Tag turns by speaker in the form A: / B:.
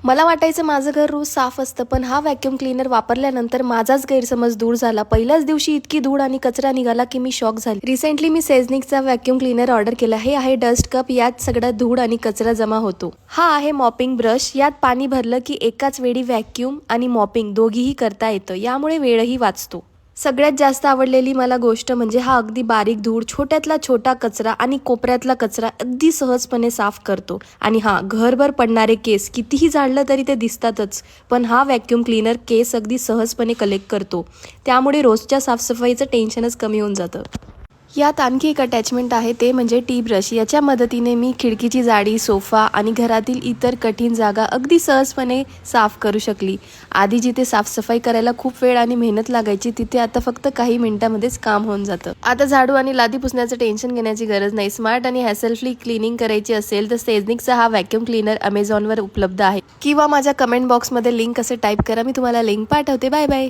A: मला वाटायचं माझं घर रोज साफ असतं, पण हा व्हॅक्यूम क्लीनर वापरल्यानंतर माझाच गैरसमज दूर झाला. पहिल्याच दिवशी इतकी धूळ आणि कचरा निघाला की मी शॉक झाले. रिसेंटली मी सेझनिकचा व्हॅक्यूम क्लीनर ऑर्डर केला. हे आहे डस्ट कप, यात सगळा धूळ आणि कचरा जमा होतो. हा आहे मॉपिंग ब्रश, यात पाणी भरलं की एकाच वेळी व्हॅक्यूम आणि मॉपिंग दोघीही करता येतं, यामुळे वेळही वाचतो. सगळ्यात जास्त आवडलेली मला गोष्ट म्हणजे हा अगदी बारीक धूळ, छोट्यातला छोटा कचरा आणि कोपऱ्यातला कचरा अगदी सहजपणे साफ करतो. आणि हा, घरभर पडणारे केस कितीही झाडलं तरी ते दिसतातच, पण हा व्हॅक्यूम क्लीनर केस अगदी सहजपणे कलेक्ट करतो. त्यामुळे रोजच्या साफसफाईचं टेन्शनच कमी होऊन जातं. यात आणखी एक अटॅचमेंट आहे, ते म्हणजे टी ब्रश. याच्या मदतीने मी खिडकीची जाडी, सोफा आणि घरातील इतर कठीण जागा अगदी सहजपणे साफ करू शकली. आधी जिथे साफसफाई करायला खूप वेळ आणि मेहनत लागायची, तिथे आता फक्त काही मिनिटांमध्येच काम होऊन जातं. आता झाडू आणि लादी पुसण्याचं टेन्शन घेण्याची गरज नाही. स्मार्ट आणि हॅसल फ्री क्लिनिंग करायची असेल तर सेझनिकचा हा व्हॅक्यूम क्लीनर अमेझॉनवर उपलब्ध आहे, किंवा माझ्या कमेंट बॉक्समध्ये लिंक असे टाईप करा, मी तुम्हाला लिंक पाठवते. Bye bye.